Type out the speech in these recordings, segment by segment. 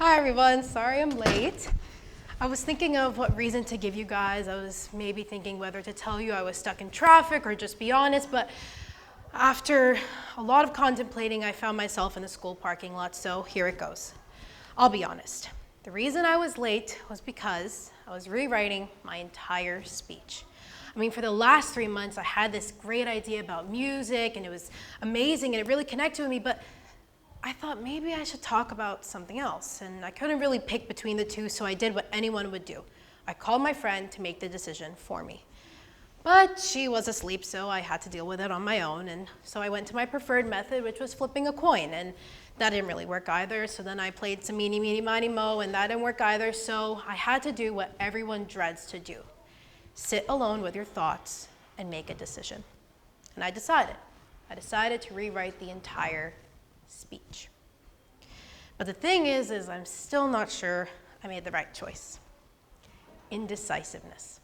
Hi everyone, sorry I'm late. I was thinking of what reason to give you guys. I was maybe thinking whether to tell you I was stuck in traffic or just be honest, but after a lot of contemplating, I found myself in the school parking lot, so here it goes. I'll be honest. The reason I was late was because I was rewriting my entire speech. I mean, for the last 3 months, I had this great idea about music, and it was amazing, and it really connected with me, but I thought maybe I should talk about something else, and I couldn't really pick between the two, so I did what anyone would do. I called my friend to make the decision for me. But she was asleep, so I had to deal with it on my own, and so I went to my preferred method, which was flipping a coin, and that didn't really work either, so then I played some meeny, meeny, miny, mo, and that didn't work either, so I had to do what everyone dreads to do. Sit alone with your thoughts and make a decision. And I decided to rewrite the entire speech. But the thing is I'm still not sure I made the right choice. Indecisiveness.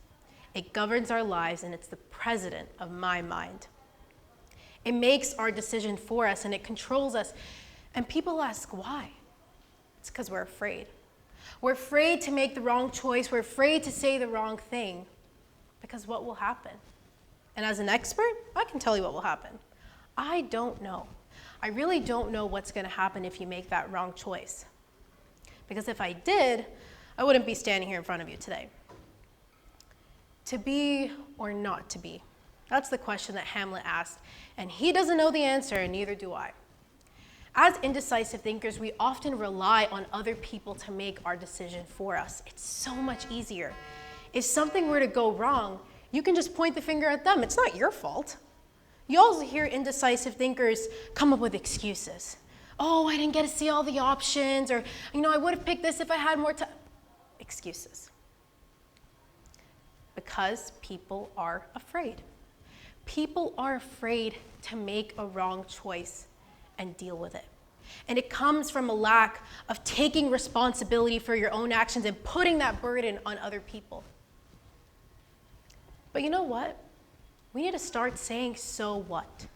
It governs our lives, and it's the president of my mind. It makes our decision for us, and it controls us. And people ask why. It's because we're afraid. We're afraid to make the wrong choice. We're afraid to say the wrong thing. Because what will happen? And as an expert, I can tell you what will happen. I don't know. I really don't know what's going to happen if you make that wrong choice. Because if I did, I wouldn't be standing here in front of you today. To be or not to be? That's the question that Hamlet asked, and he doesn't know the answer, and neither do I. As indecisive thinkers, we often rely on other people to make our decision for us. It's so much easier. If something were to go wrong, you can just point the finger at them. It's not your fault. You also hear indecisive thinkers come up with excuses. Oh, I didn't get to see all the options, or, I would have picked this if I had more time. Excuses. Because people are afraid. People are afraid to make a wrong choice and deal with it. And it comes from a lack of taking responsibility for your own actions and putting that burden on other people. But you know what? We need to start saying, so what?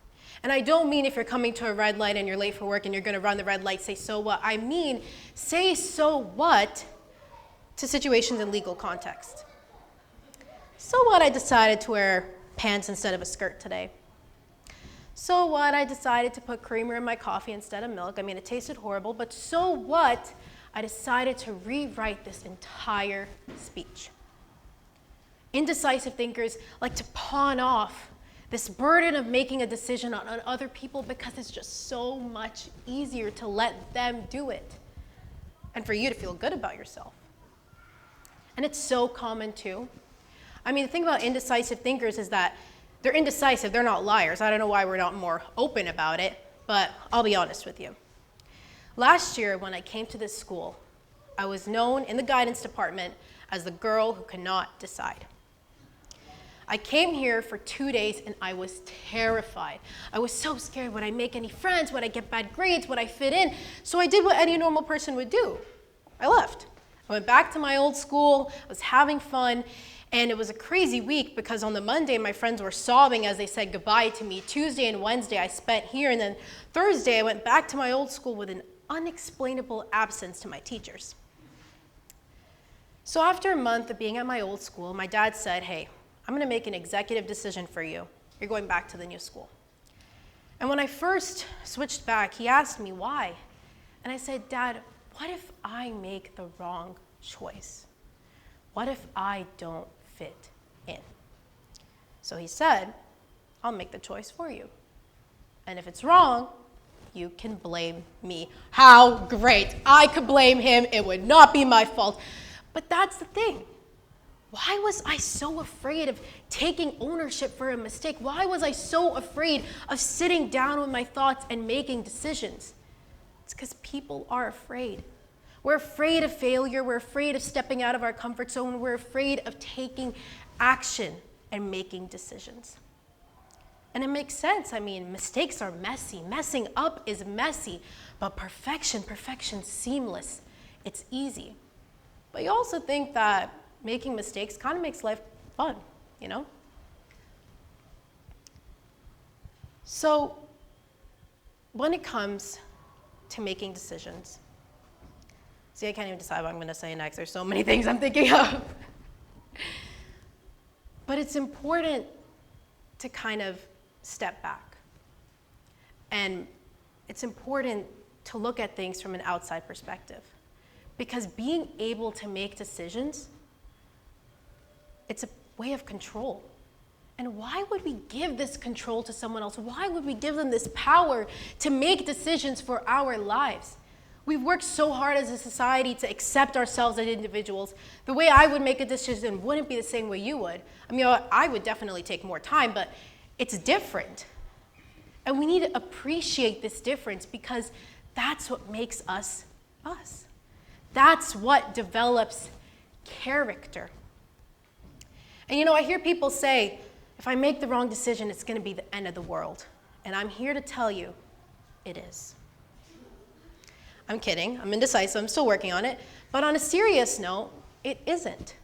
And I don't mean if you're coming to a red light and you're late for work and you're going to run the red light, say, so what? I mean, say, so what to situations in legal context. So what? I decided to wear pants instead of a skirt today. So what? I decided to put creamer in my coffee instead of milk. I mean, it tasted horrible, but so what? I decided to rewrite this entire speech. Indecisive thinkers like to pawn off this burden of making a decision on other people because it's just so much easier to let them do it and for you to feel good about yourself. And it's so common too. I mean, the thing about indecisive thinkers is that they're indecisive, they're not liars. I don't know why we're not more open about it, but I'll be honest with you. Last year, when I came to this school, I was known in the guidance department as the girl who cannot decide. I came here for 2 days and I was terrified. I was so scared. Would I make any friends? Would I get bad grades? Would I fit in? So I did what any normal person would do. I left. I went back to my old school. I was having fun. And it was a crazy week because on the Monday, my friends were sobbing as they said goodbye to me. Tuesday and Wednesday, I spent here. And then Thursday, I went back to my old school with an unexplainable absence to my teachers. So after a month of being at my old school, my dad said, hey, I'm going to make an executive decision for you. You're going back to the new school. And when I first switched back, he asked me why. And I said, Dad, what if I make the wrong choice? What if I don't fit in? So he said, I'll make the choice for you. And if it's wrong, you can blame me. How great. I could blame him. It would not be my fault. But that's the thing. Why was I so afraid of taking ownership for a mistake? Why was I so afraid of sitting down with my thoughts and making decisions? It's because people are afraid. We're afraid of failure. We're afraid of stepping out of our comfort zone. We're afraid of taking action and making decisions. And it makes sense. I mean, mistakes are messy. Messing up is messy. But perfection's seamless. It's easy. But you also think that making mistakes kind of makes life fun, So when it comes to making decisions, See, I can't even decide what I'm going to say next. There's so many things I'm thinking of. But it's important to kind of step back. And it's important to look at things from an outside perspective. Because being able to make decisions, it's a way of control. And why would we give this control to someone else? Why would we give them this power to make decisions for our lives? We've worked so hard as a society to accept ourselves as individuals. The way I would make a decision wouldn't be the same way you would. I mean, I would definitely take more time, but it's different. And we need to appreciate this difference because that's what makes us us. That's what develops character. And I hear people say, if I make the wrong decision, it's going to be the end of the world. And I'm here to tell you, it is. I'm kidding. I'm indecisive. I'm still working on it. But on a serious note, it isn't.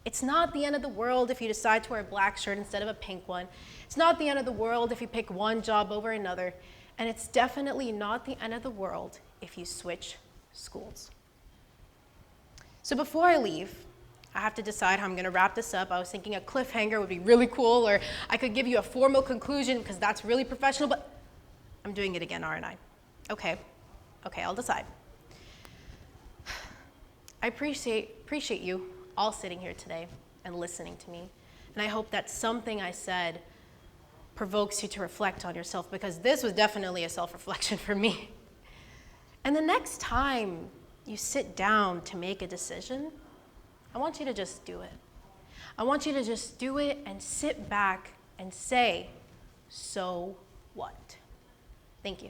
It's not the end of the world if you decide to wear a black shirt instead of a pink one. It's not the end of the world if you pick one job over another. And it's definitely not the end of the world if you switch schools. So before I leave, I have to decide how I'm going to wrap this up. I was thinking a cliffhanger would be really cool, or I could give you a formal conclusion because that's really professional, but I'm doing it again, aren't I? Okay, I'll decide. I appreciate you all sitting here today and listening to me. And I hope that something I said provokes you to reflect on yourself, because this was definitely a self-reflection for me. And the next time you sit down to make a decision, I want you to just do it. I want you to just do it and sit back and say, so what? Thank you.